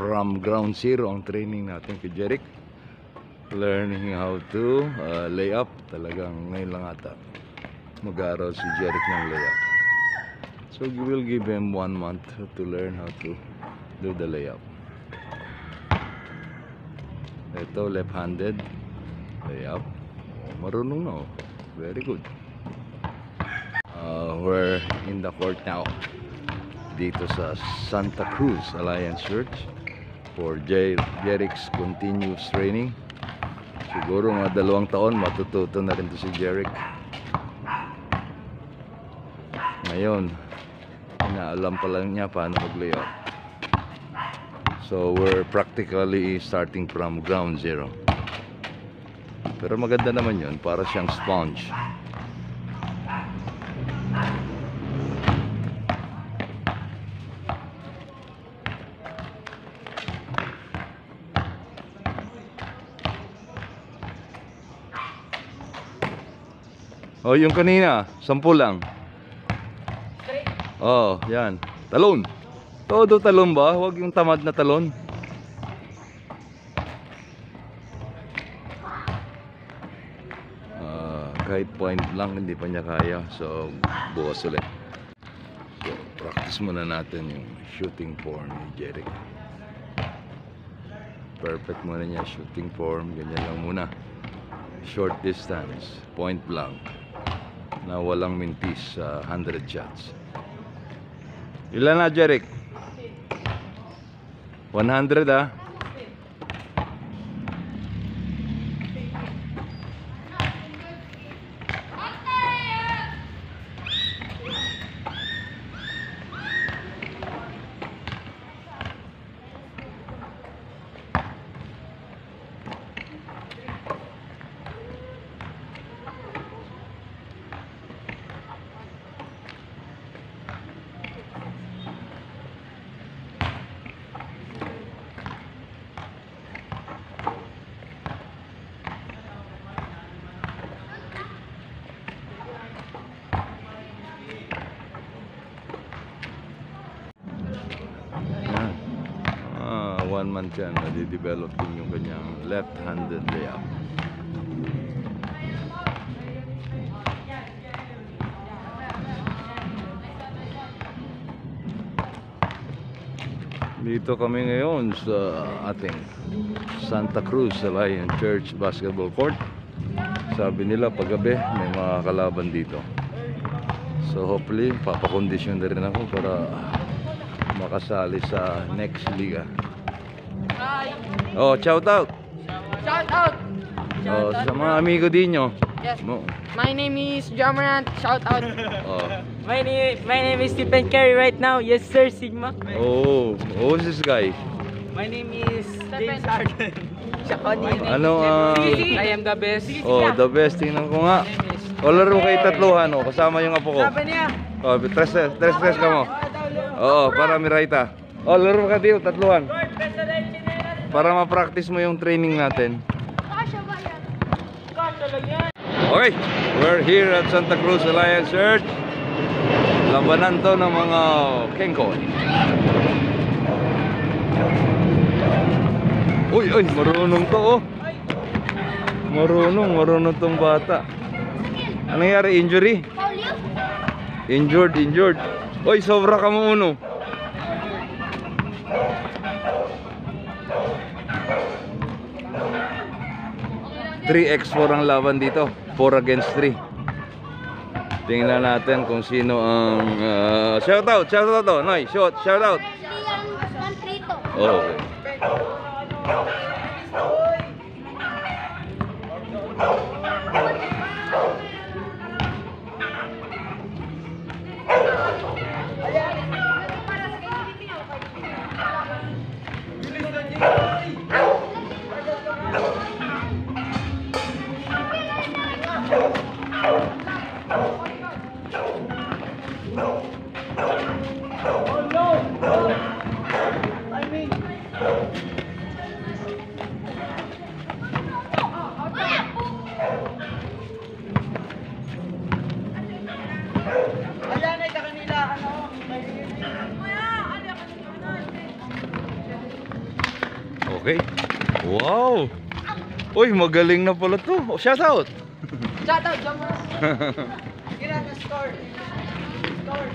from ground zero ang training natin kay Jeric. Learning how to lay up. Talagang ngayon lang ata mag-aaral si Jeric ng lay up. So we will give him 1 month to learn how to do the lay up. Ito left-handed lay up. Marunong na, oh. Very good. We're in the court now dito sa Santa Cruz Alliance Church for Jeric's continuous training. Siguro mga 2 taon matututo na rin to si Jeric. Ngayon inaalam pa lang niya paano mag-layout. So we're practically starting from ground zero. Pero maganda naman yun, para siyang sponge. Oh, yung kanina, 10 lang. Oh, yan. Talon. Todo talon ba? Huwag yung tamad na talon. Kahit point lang hindi pa niya kaya. So, bukas ulit. So, practice muna natin yung shooting form ni Jeric. Perfect muna niya shooting form. Ganyan lang muna. Short distance. Point blank. Na walang mintis sa 100 shots. Ilan na, Jeric? 100 ah. One month yan, nadidevelop din yung kanyang left-handed layup. Dito kami ngayon sa ating Santa Cruz Alliance Church Basketball Court. Sabi nila paggabi may mga kalaban dito. So hopefully papakondisyon na rin ako para makasali sa next liga. Oh, shout out. Shout out. Oh, sa mga amigo din nyo. Yes. My name is Jamarant. Shout out. Oh. My name is Stephen Curry right now. Yes sir, Sigma. Oh, who's this guy? My name is James Harden. Ano I am the best. Oh, the best. Tingnan ko nga. O, laro kayo tatluhan, oh. Kasama yung apo ko. Sabi niya. Oh, tres ka mo. Oo, para miraita. Oh, laro ka dito, tatluhan. Para ma-practice mo yung training natin. Okay, we're here at Santa Cruz Alliance Church. Labanan to ng mga Kenko. Uy, marunong to, oh. Marunong tong bata. Ano nangyari? Injury? Injured. Uy, sobra ka mo uno. X 4 ang laban dito. 4 against 3. Tingnan natin kung sino ang shout out to. Noy, shout out. Oh, okay. Okay. Wow. Uy, magaling na pala to. Oh, shout out. Shout out, Jammerant. Get on the score. Score.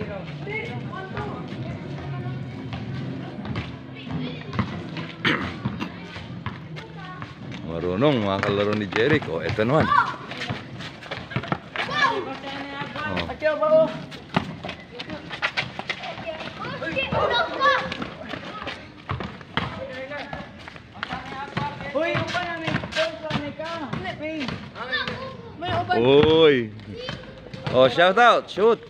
1-0. Marunong mga kalaro ni Jeric. Oh, eto naman. Oh. Uy. Oh, shout out. Shoot.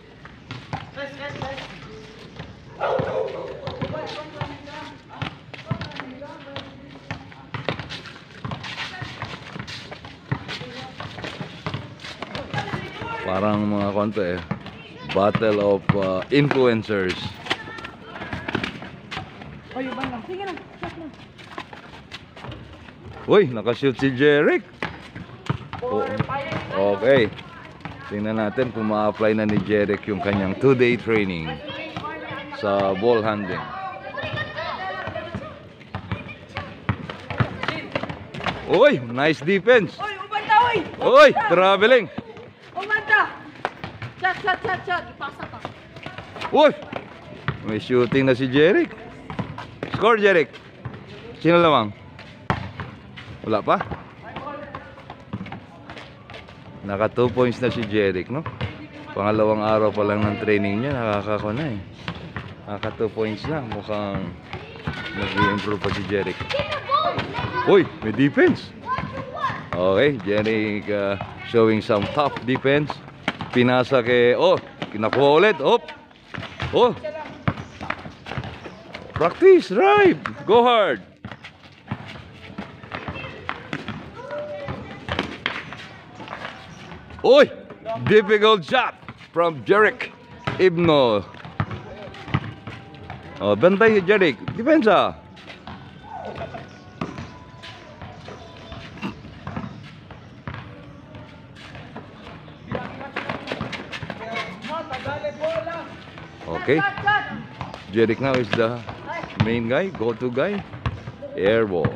Parang mga konto eh. Battle of influencers. Uy, nakashoot si Jeric. Oh, okay. Tingnan natin kung ma-apply na ni Jeric yung kanyang 2-day training sa ball handling. Uy, nice defense. Uy, umanda, uy! Uy, traveling. Umanda! Shot! Ipasa pa. Uy, may shooting na si Jeric. Score, Jeric. Sino lamang? Wala pa? Naka 2 points na si Jeric, no? Pangalawang araw pa lang ng training niya, nakakako na eh. Naka 2 points na, mukhang nag-i-improve pa si Jeric. Uy, may defense. Okay, Jeric showing some tough defense. Pinasa kay, oh, kinakuha ulit. Oh, practice, right? Go hard. Uy, difficult shot from Jeric Ibno. Oh, bantay Jeric. Depensa. Okay. Jeric now is the main guy, go-to guy. Air ball.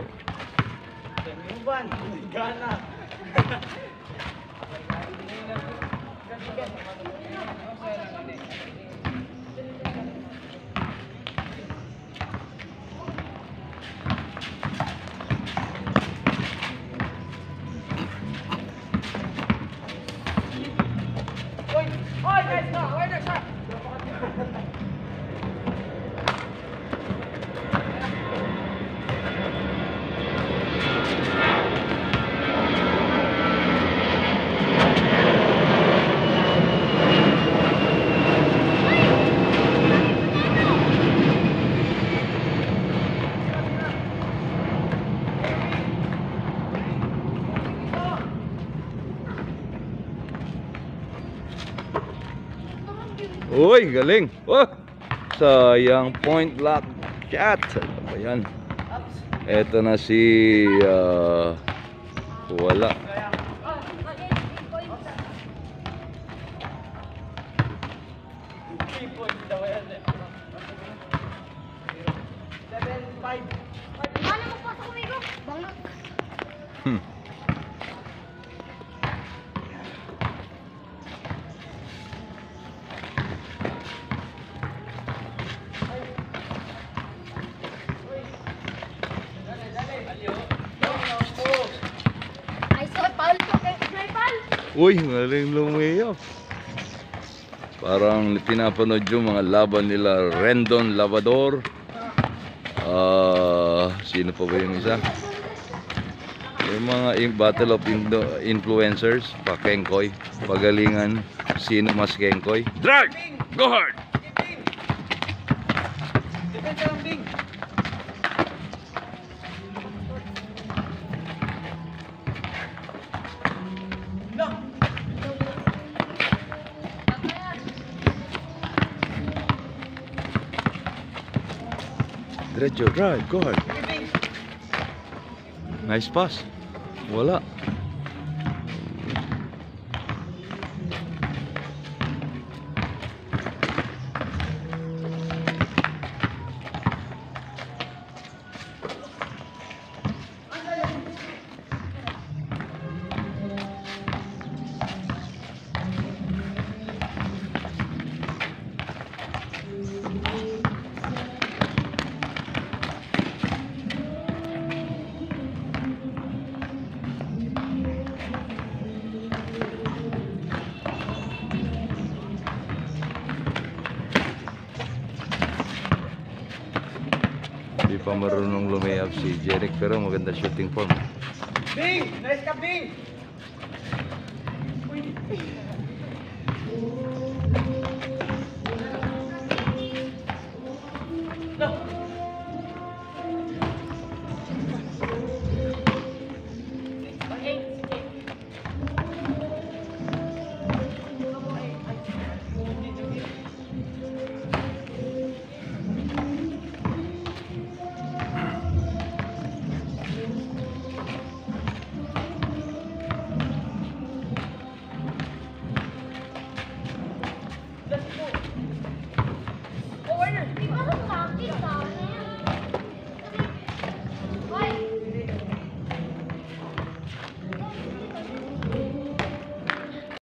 Uy, galing. Oh, sayang point lock shot. Ano ba yan? Eto na si wala. Uy, galing lumiyaw. Parang pinapanood yung mga laban nila Rendon Lavador. Sino pa ba yung isa? Yung mga battle of influencers, pa Kengkoy, pagalingan, sino mas Kengkoy? Drag! Go hard! Diretso, drive, go hard. Nice pass. Wala. Hindi pa marunong lumayap si Jeric pero maganda shooting form. Bing! Nice ka, Bing! No.